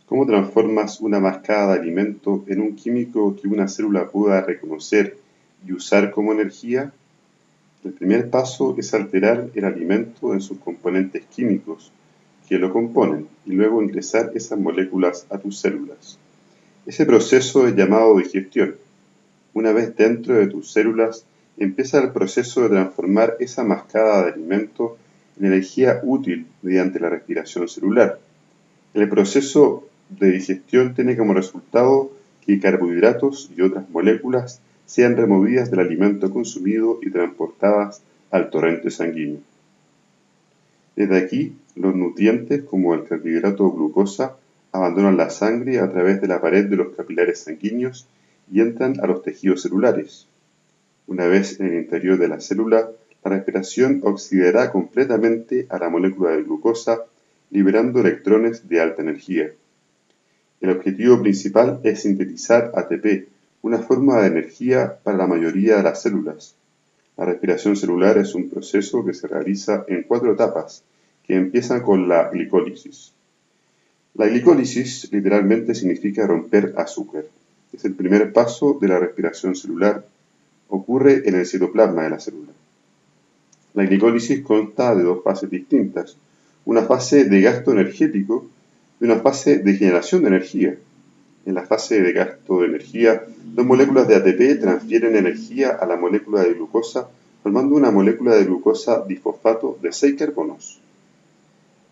¿Cómo transformas una mascada de alimento en un químico que una célula pueda reconocer y usar como energía? El primer paso es alterar el alimento en sus componentes químicos que lo componen y luego ingresar esas moléculas a tus células. Ese proceso es llamado digestión. Una vez dentro de tus células, empieza el proceso de transformar esa mascada de alimento en energía útil mediante la respiración celular. El proceso de digestión tiene como resultado que carbohidratos y otras moléculas sean removidas del alimento consumido y transportadas al torrente sanguíneo. Desde aquí, los nutrientes como el carbohidrato o glucosa abandonan la sangre a través de la pared de los capilares sanguíneos y entran a los tejidos celulares. Una vez en el interior de la célula, la respiración oxidará completamente a la molécula de glucosa, liberando electrones de alta energía. El objetivo principal es sintetizar ATP, una forma de energía para la mayoría de las células. La respiración celular es un proceso que se realiza en 4 etapas, que empiezan con la glicólisis. La glicólisis literalmente significa romper azúcar. Es el primer paso de la respiración celular. Ocurre en el citoplasma de la célula. La glicólisis consta de 2 fases distintas, una fase de gasto energético y una fase de generación de energía. En la fase de gasto de energía, 2 moléculas de ATP transfieren energía a la molécula de glucosa, formando una molécula de glucosa difosfato de 6 carbonos.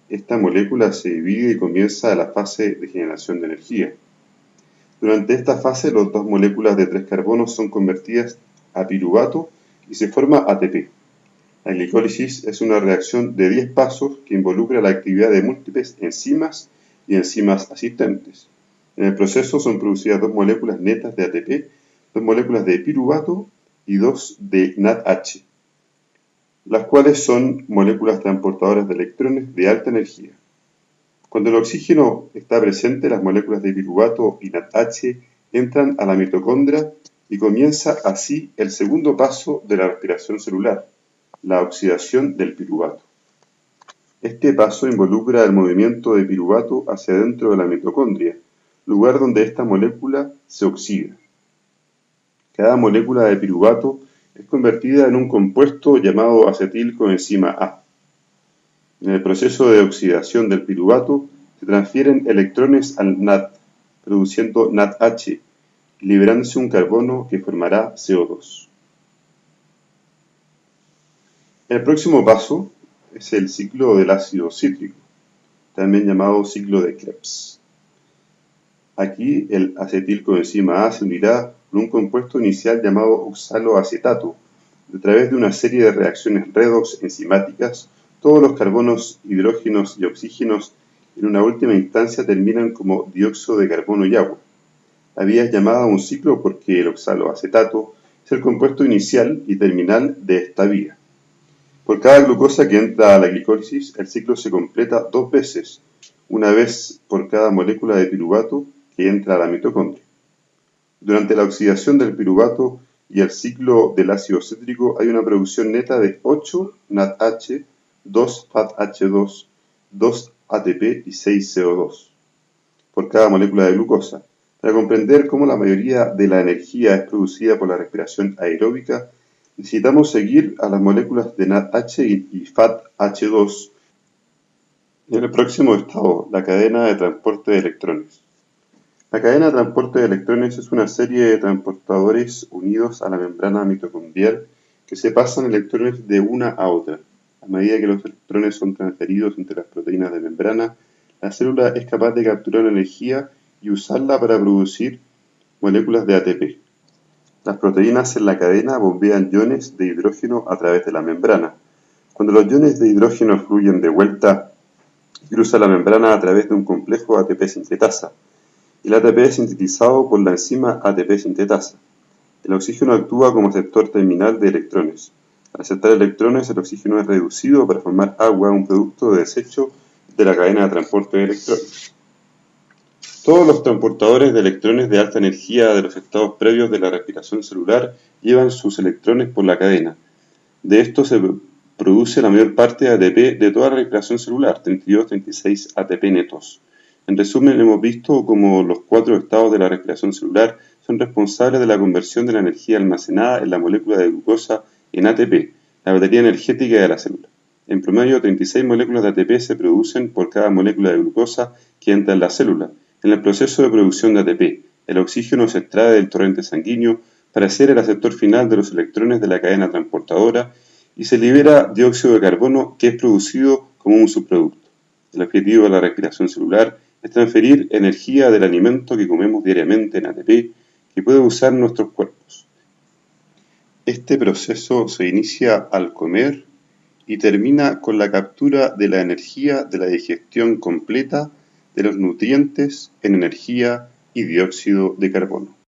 Esta molécula se divide y comienza la fase de generación de energía. Durante esta fase, las 2 moléculas de 3 carbonos son convertidas a piruvato y se forma ATP. La glicólisis es una reacción de 10 pasos que involucra la actividad de múltiples enzimas y enzimas asistentes. En el proceso son producidas 2 moléculas netas de ATP, 2 moléculas de piruvato y 2 de NADH, las cuales son moléculas transportadoras de electrones de alta energía. Cuando el oxígeno está presente, las moléculas de piruvato y NADH entran a la mitocondria y comienza así el segundo paso de la respiración celular, la oxidación del piruvato. Este paso involucra el movimiento de piruvato hacia dentro de la mitocondria, lugar donde esta molécula se oxida. Cada molécula de piruvato es convertida en un compuesto llamado acetilcoenzima A. En el proceso de oxidación del piruvato se transfieren electrones al NAD, produciendo NADH, liberándose un carbono que formará CO2. El próximo paso es el ciclo del ácido cítrico, también llamado ciclo de Krebs. Aquí el acetilcoenzima A se unirá con un compuesto inicial llamado oxaloacetato. A través de una serie de reacciones redox enzimáticas, todos los carbonos, hidrógenos y oxígenos en una última instancia terminan como dióxido de carbono y agua. La vía es llamada un ciclo porque el oxaloacetato es el compuesto inicial y terminal de esta vía. Por cada glucosa que entra a la glicólisis, el ciclo se completa 2 veces, una vez por cada molécula de piruvato que entra a la mitocondria. Durante la oxidación del piruvato y el ciclo del ácido cítrico hay una producción neta de 8 NADH, 2 FADH2, 2 ATP y 6 CO2 por cada molécula de glucosa. Para comprender cómo la mayoría de la energía es producida por la respiración aeróbica, necesitamos seguir a las moléculas de NADH y FADH2 en el próximo estado, la cadena de transporte de electrones. La cadena de transporte de electrones es una serie de transportadores unidos a la membrana mitocondrial que se pasan electrones de una a otra. A medida que los electrones son transferidos entre las proteínas de membrana, la célula es capaz de capturar energía y usarla para producir moléculas de ATP. Las proteínas en la cadena bombean iones de hidrógeno a través de la membrana. Cuando los iones de hidrógeno fluyen de vuelta y cruzan la membrana a través de un complejo ATP sintetasa. El ATP es sintetizado por la enzima ATP sintetasa. El oxígeno actúa como aceptor terminal de electrones. Al aceptar electrones, el oxígeno es reducido para formar agua, un producto de desecho de la cadena de transporte de electrones. Todos los transportadores de electrones de alta energía de los estados previos de la respiración celular llevan sus electrones por la cadena. De esto se produce la mayor parte de ATP de toda la respiración celular, 32-36 ATP netos. En resumen, hemos visto cómo los 4 estados de la respiración celular son responsables de la conversión de la energía almacenada en la molécula de glucosa en ATP, la batería energética de la célula. En promedio, 36 moléculas de ATP se producen por cada molécula de glucosa que entra en la célula. En el proceso de producción de ATP, el oxígeno se extrae del torrente sanguíneo para ser el aceptor final de los electrones de la cadena transportadora y se libera dióxido de carbono, que es producido como un subproducto. El objetivo de la respiración celular es transferir energía del alimento que comemos diariamente en ATP que puede usar nuestros cuerpos. Este proceso se inicia al comer y termina con la captura de la energía de la digestión completa de los nutrientes en energía y dióxido de carbono.